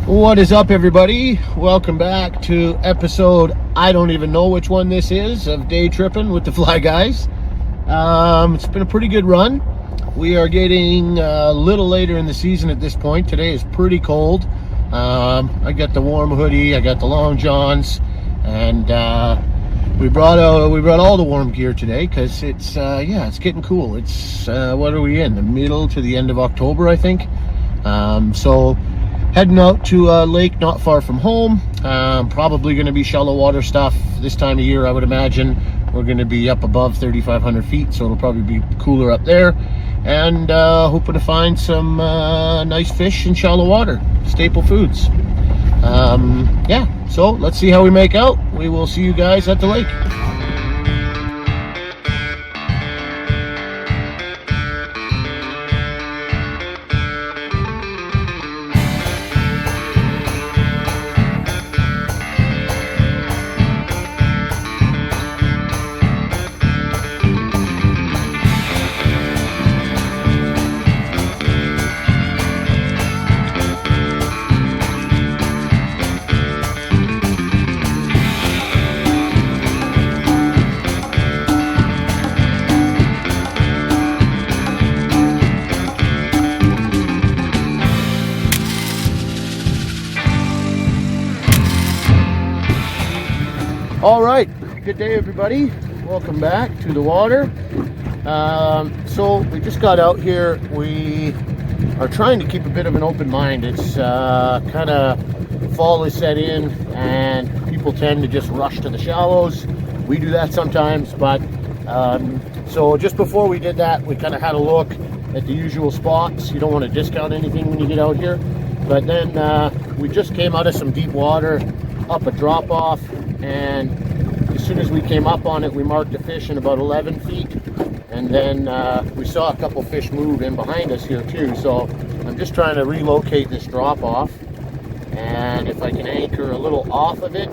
What is up, everybody? Welcome back to episode, I don't even know which one this is, of Day Tripping with the Fly Guys. It's been a pretty good run. We are getting a little later in the season at this point. Today is pretty cold. I got the warm hoodie, I got the long johns, and we brought all the warm gear today because it's it's getting cool. It's what are we in? The middle to the end of October, I think. So heading out to a lake not far from home. Probably going to be shallow water stuff this time of year, I would imagine. We're going to be up above 3,500 feet, so it'll probably be cooler up there. And hoping to find some nice fish in shallow water, staple foods. So let's see how we make out. We will see you guys at the lake. All right, good day, everybody. Welcome back to the water. So we just got out here. We are trying to keep a bit of an open mind. It's kind of fall is set in and people tend to just rush to the shallows. We do that sometimes, but so just before we did that, we kind of had a look at the usual spots. You don't want to discount anything when you get out here, but then we just came out of some deep water, up a drop off, and as soon as we came up on it, we marked a fish in about 11 feet, and then we saw a couple fish move in behind us here too. So I'm just trying to relocate this drop off, and if I can anchor a little off of it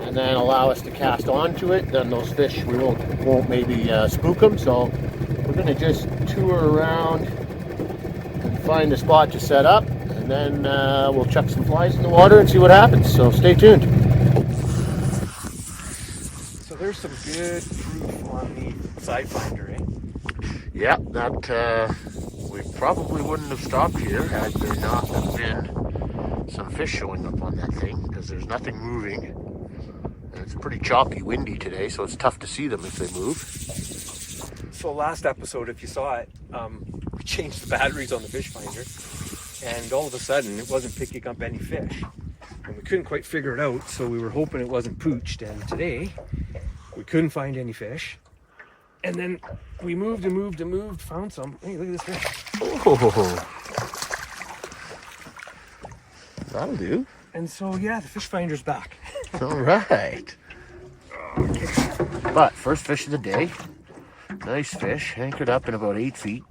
and then allow us to cast onto it, then those fish, we won't maybe spook them. So we're going to just tour around and find a spot to set up, and then we'll chuck some flies in the water and see what happens. So stay tuned. So there's some good proof on the side finder, eh? Yeah, that we probably wouldn't have stopped here had there not have been some fish showing up on that thing, because there's nothing moving, and it's pretty choppy, windy today, so it's tough to see them if they move. So last episode, if you saw it, we changed the batteries on the fish finder, and all of a sudden it wasn't picking up any fish, and we couldn't quite figure it out. So we were hoping it wasn't poached, and today we couldn't find any fish. And then we moved and moved and moved, found some. Hey, look at this fish. Oh, that'll do. And so, yeah, the fish finder's back. All right. Okay. But first fish of the day, nice fish, anchored up in about 8 feet.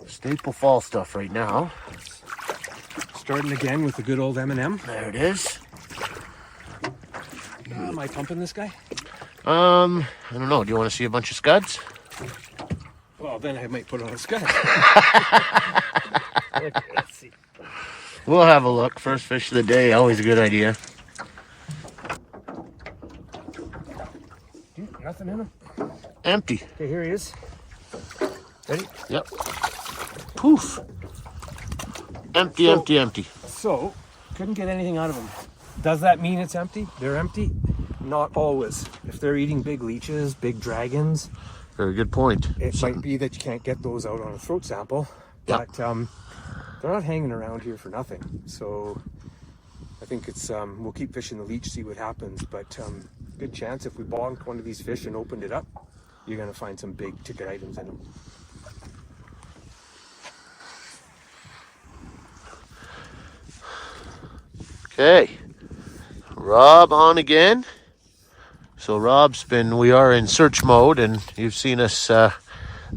Staple fall stuff right now. Starting again with the good old M&M. There it is. Am I pumping this guy? I don't know. Do you want to see a bunch of scuds? Well, then I might put on a Scud. Okay, let's see. We'll have a look. First fish of the day, always a good idea. Nothing in him. Empty. Okay, here he is. Ready? Yep. Poof. Empty, empty, empty. So, couldn't get anything out of them. Does that mean it's empty? They're empty? Not always. If they're eating big leeches, big dragons, Very good point. it might be that you can't get those out on a throat sample. Yep. But they're not hanging around here for nothing. So I think it's we'll keep fishing the leech, see what happens. But good chance if we bonked one of these fish and opened it up, you're gonna find some big ticket items in them. Okay. Rob on again. So we are in search mode, and you've seen us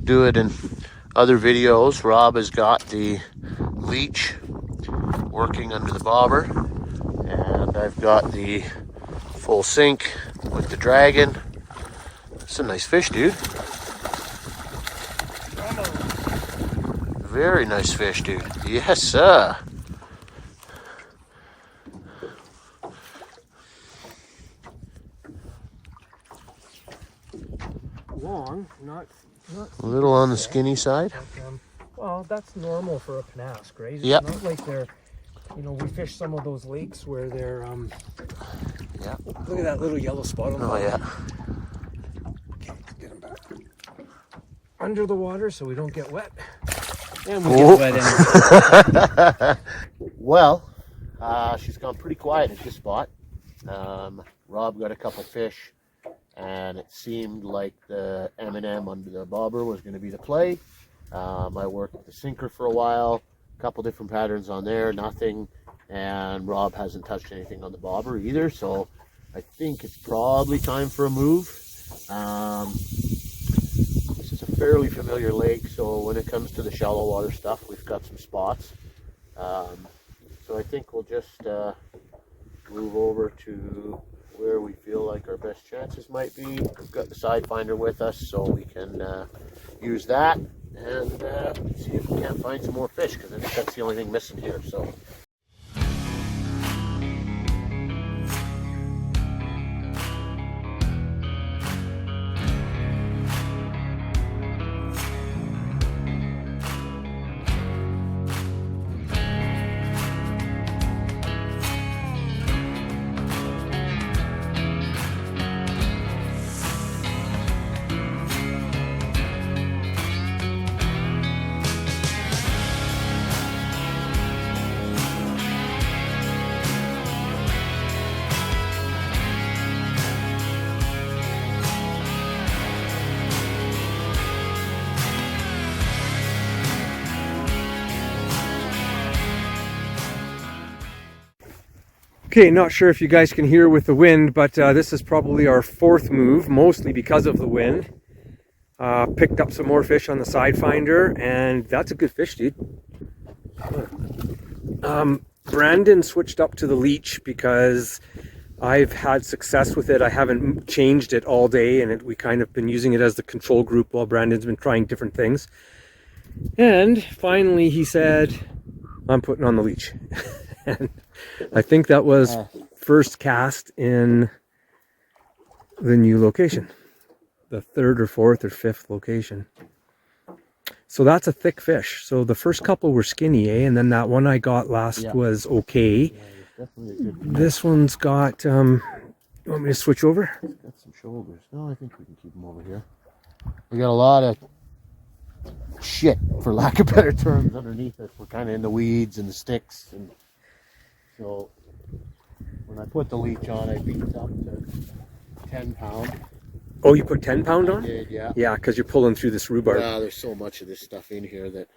do it in other videos. Rob has got the leech working under the bobber, and I've got the full sink with the dragon. That's a nice fish, dude. Very nice fish, dude. Yes, sir. long, not A little on the skinny side. but, well, that's normal for a pennask, right? It's Yep. not like they're, you know, we fish some of those lakes where they're, Yeah. look at that little yellow spot on the Oh bottom. yeah. Okay, let's get them back under the water so we don't get wet. And we get wet anyway. Well, she's gone pretty quiet at this spot. Rob got a couple fish, and it seemed like the M&M under the bobber was going to be the play. I worked with the sinker for a while, a couple different patterns on there, nothing, and Rob hasn't touched anything on the bobber either, so I think it's probably time for a move. This is a fairly familiar lake, so when it comes to the shallow water stuff, we've got some spots. So I think we'll just move over to where we feel like our best chances might be. We've got the side finder with us, so we can use that and see if we can't find some more fish, because I think that's the only thing missing here. So. Okay, not sure if you guys can hear with the wind, but this is probably our fourth move, mostly because of the wind. Picked up some more fish on the side finder, and that's a good fish, dude. Brandon switched up to the Leech because I've had success with it. I haven't changed it all day, and we kind of been using it as the control group while Brandon's been trying different things. And finally he said, I'm putting on the Leech. And I think that was first cast in the new location, the third or fourth or fifth location. So that's a thick fish. So the first couple were skinny, and then that one I got last was okay. Yeah, definitely a good This one's got, you want me to switch over? It's got some shoulders. No, I think we can keep them over here. We got a lot of shit, for lack of better terms, underneath us. We're kind of in the weeds and the sticks, and so when I put the Leech on, I beat it up to 10 pound. Oh, you put 10 pound on? I did, yeah. Yeah, because you're pulling through this rhubarb. Yeah, there's so much of this stuff in here that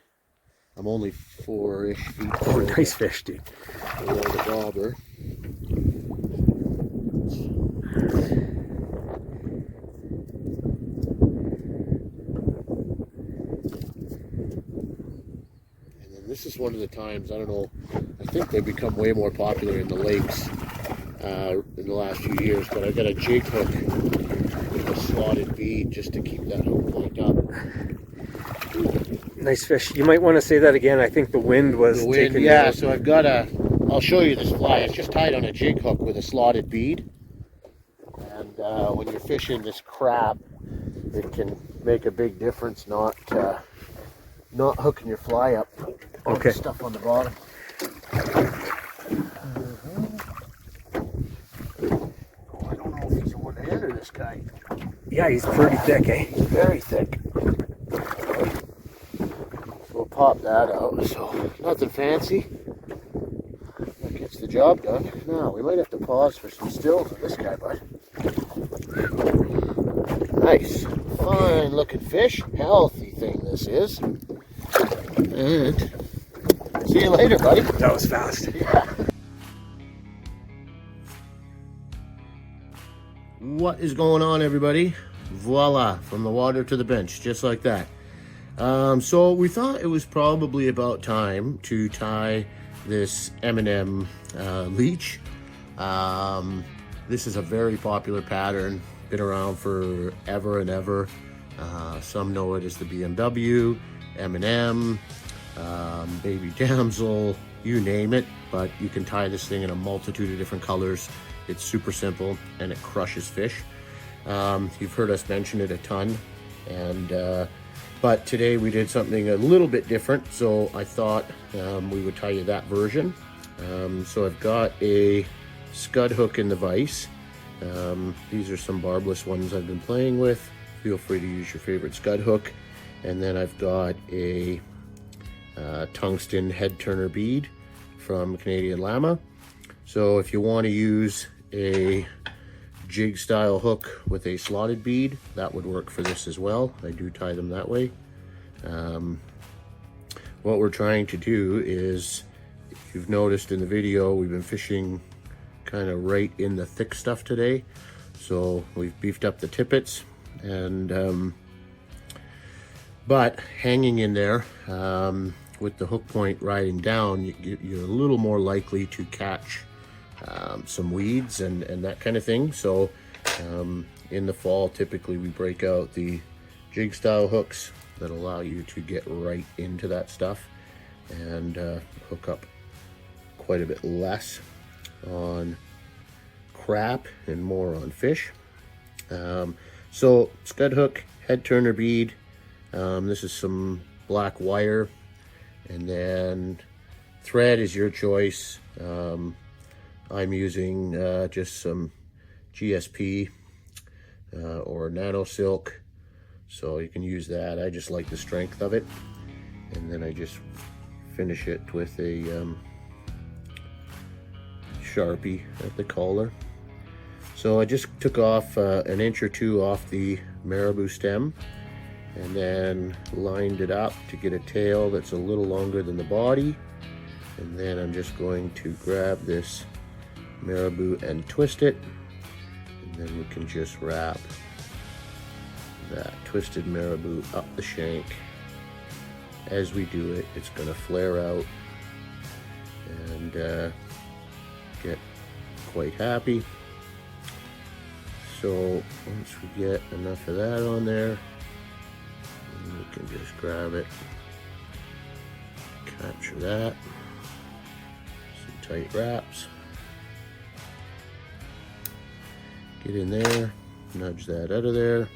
I'm only 4-ish feet Oh, nice fish, dude. below the bobber. And then this is one of the times, I don't know, I think they've become way more popular in the lakes in the last few years, but I got a jig hook with a slotted bead just to keep that hook point up. Nice fish. You might want to say that again. I think the wind was taking yeah, it. so I've got I'll show you this fly. It's just tied on a jig hook with a slotted bead. And when you're fishing this crap, it can make a big difference not hooking your fly up. Okay. Stuff on the bottom. Oh, I don't know if he's a one-hander, this guy. Yeah, he's pretty thick, eh? Very thick. We'll pop that out. So nothing fancy. That gets the job done. Now we might have to pause for some stills on this guy, bud. Nice, fine looking fish. Healthy thing this is. And see you later, buddy. That was fast. Yeah. What is going on, everybody? Voila, from the water to the bench, just like that. So we thought it was probably about time to tie this M&M Leech. This is a very popular pattern, been around for ever and ever. Some know it as the BMW, M&M, Baby Damsel, you name it, but you can tie this thing in a multitude of different colors. It's super simple and it crushes fish. You've heard us mention it a ton And but today we did something a little bit different, so I thought we would tell you that version. So I've got a Scud hook in the vise. These are some barbless ones I've been playing with. Feel free to use your favorite Scud hook. And then I've got a tungsten head turner bead from Canadian Llama. So if you want to use a jig style hook with a slotted bead, that would work for this as well. I do tie them that way. What we're trying to do is, if you've noticed in the video, we've been fishing kind of right in the thick stuff today. So we've beefed up the tippets, and but hanging in there with the hook point riding down, you're a little more likely to catch some weeds and that kind of thing. So in the fall, typically we break out the jig style hooks that allow you to get right into that stuff and hook up quite a bit less on crap and more on fish. So Scud hook, head turner bead. This is some black wire, and then thread is your choice. I'm using just some GSP or nano silk, so you can use that. I just like the strength of it, and then I just finish it with a Sharpie at the collar. So I just took off an inch or two off the marabou stem, and then lined it up to get a tail that's a little longer than the body. And then I'm just going to grab this marabou and twist it, and then we can just wrap that twisted marabou up the shank. As we do it, it's going to flare out and get quite happy. So once we get enough of that on there, we can just grab it, capture that, some tight wraps, get in there, nudge that out of there,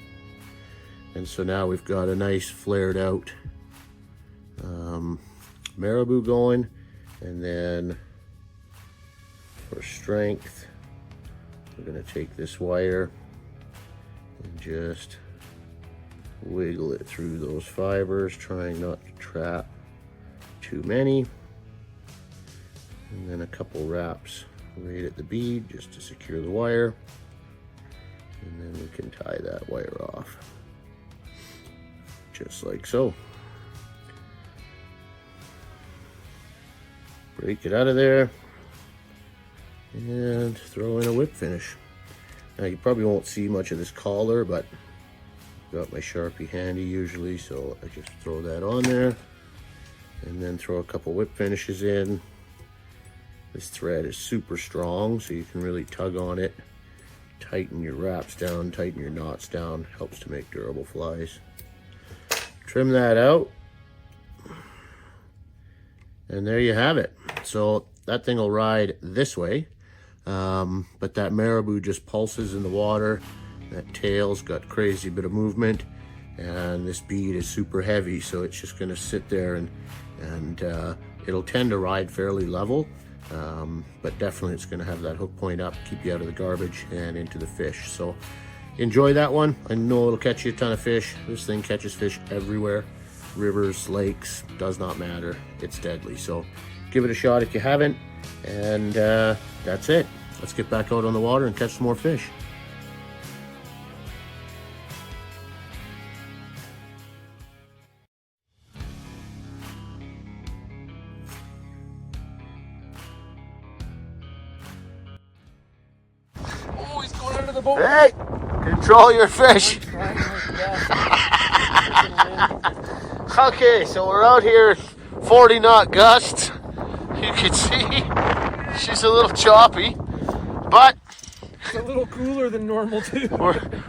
and so now we've got a nice flared out marabou going. And then for strength, we're going to take this wire and just wiggle it through those fibers, trying not to trap too many, and then a couple wraps right at the bead just to secure the wire, and then we can tie that wire off just like so. Break it out of there and throw in a whip finish. Now you probably won't see much of this collar, but got my Sharpie handy usually, so I just throw that on there and then throw a couple whip finishes in. This thread is super strong, so you can really tug on it, tighten your wraps down, tighten your knots down. Helps to make durable flies. Trim that out, and there you have it. So that thing will ride this way, but that marabou just pulses in the water. That tail's got crazy bit of movement, and this bead is super heavy, so it's just going to sit there, and it'll tend to ride fairly level, but definitely it's going to have that hook point up, keep you out of the garbage and into the fish. So enjoy that one. I know it'll catch you a ton of fish. This thing catches fish everywhere, rivers, lakes, does not matter. It's deadly. So give it a shot if you haven't, and that's it. Let's get back out on the water and catch some more fish. Oh, he's going under the boat. Hey, control your fish. Okay, so we're out here, 40 knot gusts. You can see she's a little choppy, but it's a little cooler than normal too.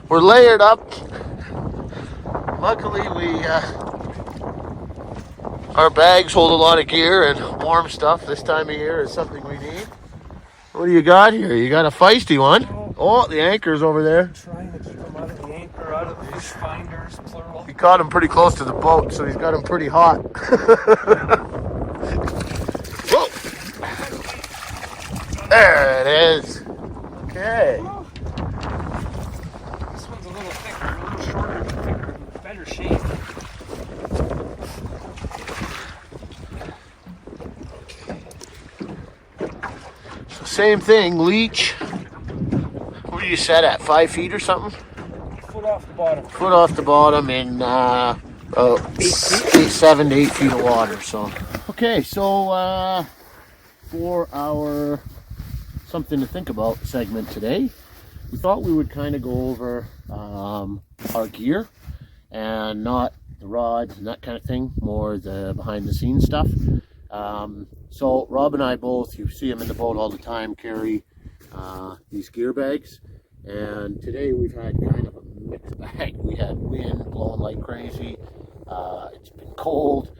We're layered up. Luckily, our bags hold a lot of gear, and warm stuff this time of year is something we need. What do you got here? You got a feisty one. Oh, the anchor's over there. I'm trying to keep him out of the anchor, out Fish finders, plural. He caught him pretty close to the boat, so he's got him pretty hot. Whoa! There it is. Okay. This one's a little thicker, a little shorter, but thicker, better shape. So same thing, Leech. What are you set at? 5 feet or something? Foot off the bottom. Foot off the bottom in 7 to 8 feet of water. So okay, so for our something to think about segment today, we thought we would kind of go over our gear and not the rods and that kind of thing, more the behind the scenes stuff. So Rob and I both, you see them in the boat all the time, carry these gear bags, and today we've had kind of a mixed bag. We had wind blowing like crazy. It's been cold.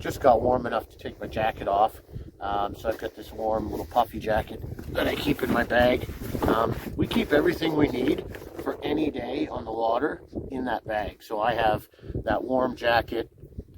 Just got warm enough to take my jacket off. So I've got this warm little puffy jacket that I keep in my bag. We keep everything we need for any day on the water in that bag. So I have that warm jacket.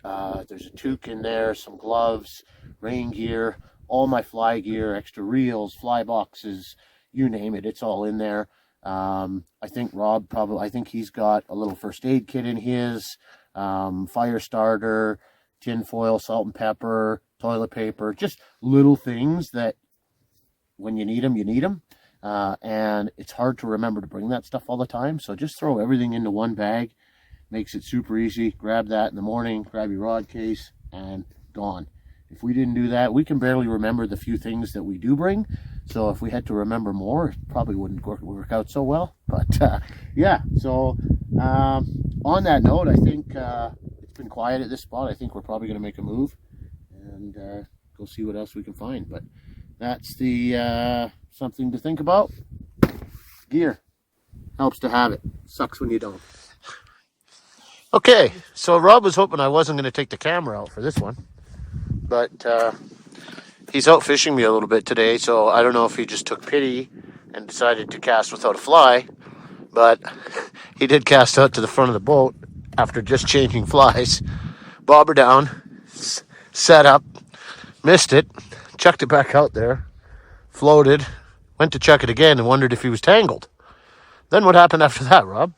There's a toque in there, some gloves, rain gear, all my fly gear, extra reels, fly boxes, you name it, it's all in there. I think Rob I think he's got a little first aid kit in his, fire starter, tin foil, salt and pepper, toilet paper, just little things that when you need them, you need them. And it's hard to remember to bring that stuff all the time. So just throw everything into one bag. Makes it super easy. Grab that in the morning, grab your rod case, and gone. If we didn't do that, we can barely remember the few things that we do bring. So if we had to remember more, it probably wouldn't work out so well. But yeah, so on that note, I think it's been quiet at this spot. I think we're probably going to make a move and go see what else we can find. But that's the something to think about. Gear helps to have it. Sucks when you don't. Okay, so Rob was hoping I wasn't going to take the camera out for this one, but he's out fishing me a little bit today, so I don't know if he just took pity and decided to cast without a fly, but he did cast out to the front of the boat after just changing flies, bobber down, set up, missed it, chucked it back out there, floated, went to check it again and wondered if he was tangled. Then what happened after that, Rob?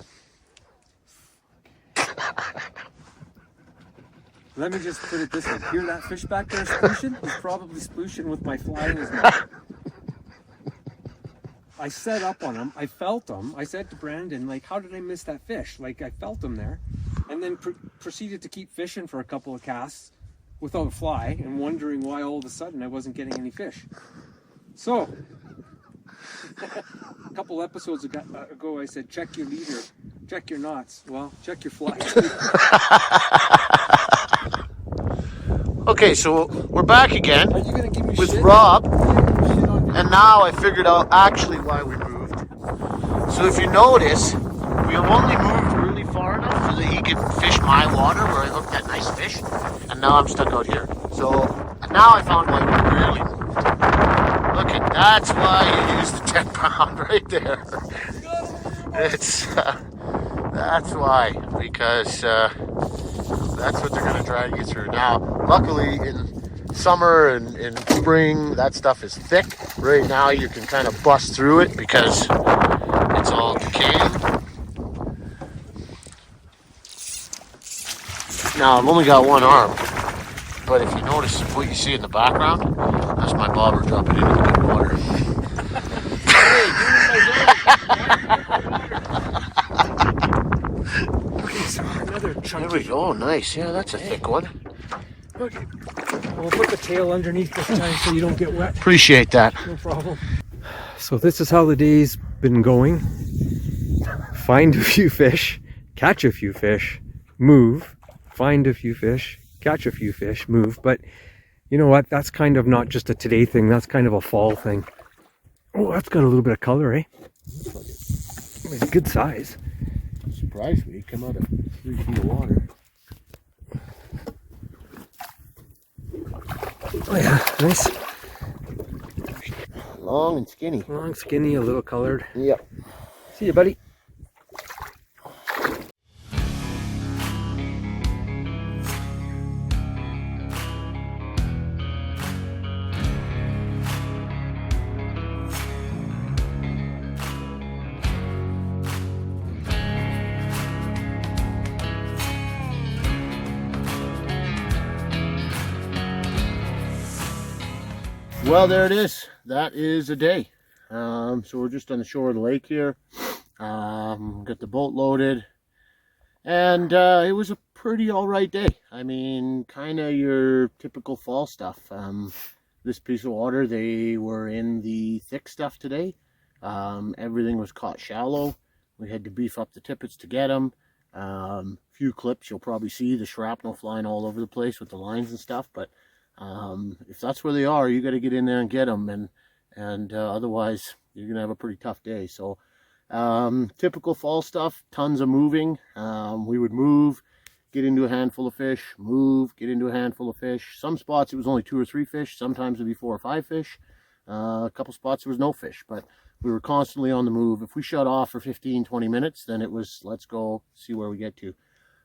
Let me just put it this way. Hear that fish back there splooshing? He's probably splooshing with my fly in his mouth. I set up on him. I felt him. I said to Brandon, like, how did I miss that fish? Like, I felt him there. And then proceeded to keep fishing for a couple of casts without a fly and wondering why all of a sudden I wasn't getting any fish. So, a couple episodes ago I said, check your leader, check your knots. Well, check your fly too. Okay, so we're back again Are you gonna give me with shit? Rob, and now I figured out actually why we moved. So if you notice, we have only moved really far enough so that he can fish my water where I hooked that nice fish, and now I'm stuck out here. So now I found why we really moved. Look at, that's why you use the 10 pound right there. It's that's why, because that's what they're going to drag you through. Now, luckily in summer and in spring, that stuff is thick. Right now you can kind of bust through it because it's all decaying. Now, I've only got one arm, but if you notice what you see in the background, that's my bobber dropping into the good water. Another chunky. There we go, nice. Yeah, that's a thick one. Okay. We'll put the tail underneath this time so you don't get wet. Appreciate that. No problem. So this is how the day's been going. Find a few fish, catch a few fish, move, find a few fish, catch a few fish, move. But you know what? That's kind of not just a today thing. That's kind of a fall thing. Oh, that's got a little bit of color, eh? It's a good size. Surprised me, he came out of 3 feet of water. Oh yeah, nice. Long and skinny. Long, skinny, a little colored. Yep. See you, buddy. Well, there it is. That is a day. So we're just on the shore of the lake here. Got the boat loaded. And it was a pretty alright day. I mean, kind of your typical fall stuff. This piece of water, they were in the thick stuff today. Everything was caught shallow. We had to beef up the tippets to get them. Few clips, you'll probably see the shrapnel flying all over the place with the lines and stuff. But if that's where they are, you got to get in there and get them. And otherwise, you're going to have a pretty tough day. So typical fall stuff, tons of moving. We would move, get into a handful of fish, move, get into a handful of fish. Some spots it was only 2 or 3 fish, sometimes it'd be 4 or 5 fish. A couple spots there was no fish, but we were constantly on the move. If we shut off for 15-20 minutes, then it was let's go see where we get to.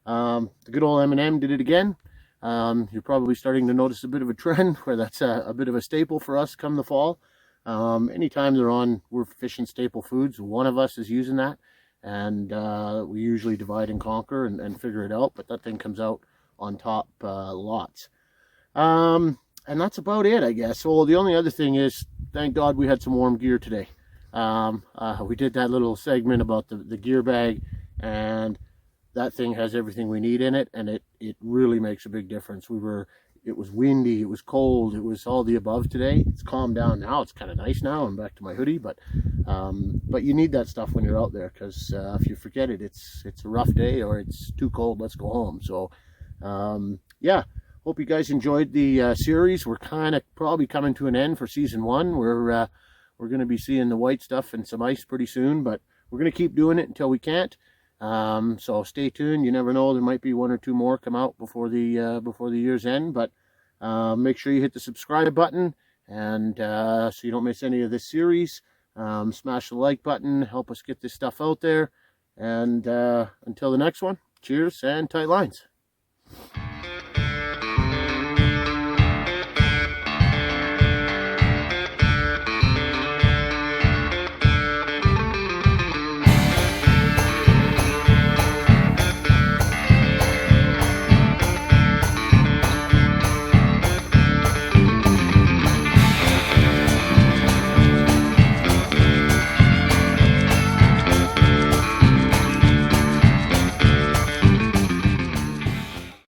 The good old M&M did it again. You're probably starting to notice a bit of a trend where that's a bit of a staple for us come the fall. Anytime we're fishing staple foods, one of us is using that, and we usually divide and conquer and figure it out, but that thing comes out on top lots. And that's about it, I guess. So the only other thing is, thank God we had some warm gear today. We did that little segment about the gear bag, and that thing has everything we need in it, and it really makes a big difference. It was windy, it was cold, it was all the above today. It's calmed down now. It's kind of nice now. I'm back to my hoodie, but you need that stuff when you're out there, because if you forget it, it's a rough day, or it's too cold, let's go home. So yeah, hope you guys enjoyed the series. We're kind of probably coming to an end for season 1. We're going to be seeing the white stuff and some ice pretty soon, but we're going to keep doing it until we can't. So stay tuned. You never know, there might be 1 or 2 more come out before the year's end, but make sure you hit the subscribe button, and so you don't miss any of this series. Smash the like button, help us get this stuff out there, and until the next one, cheers and tight lines.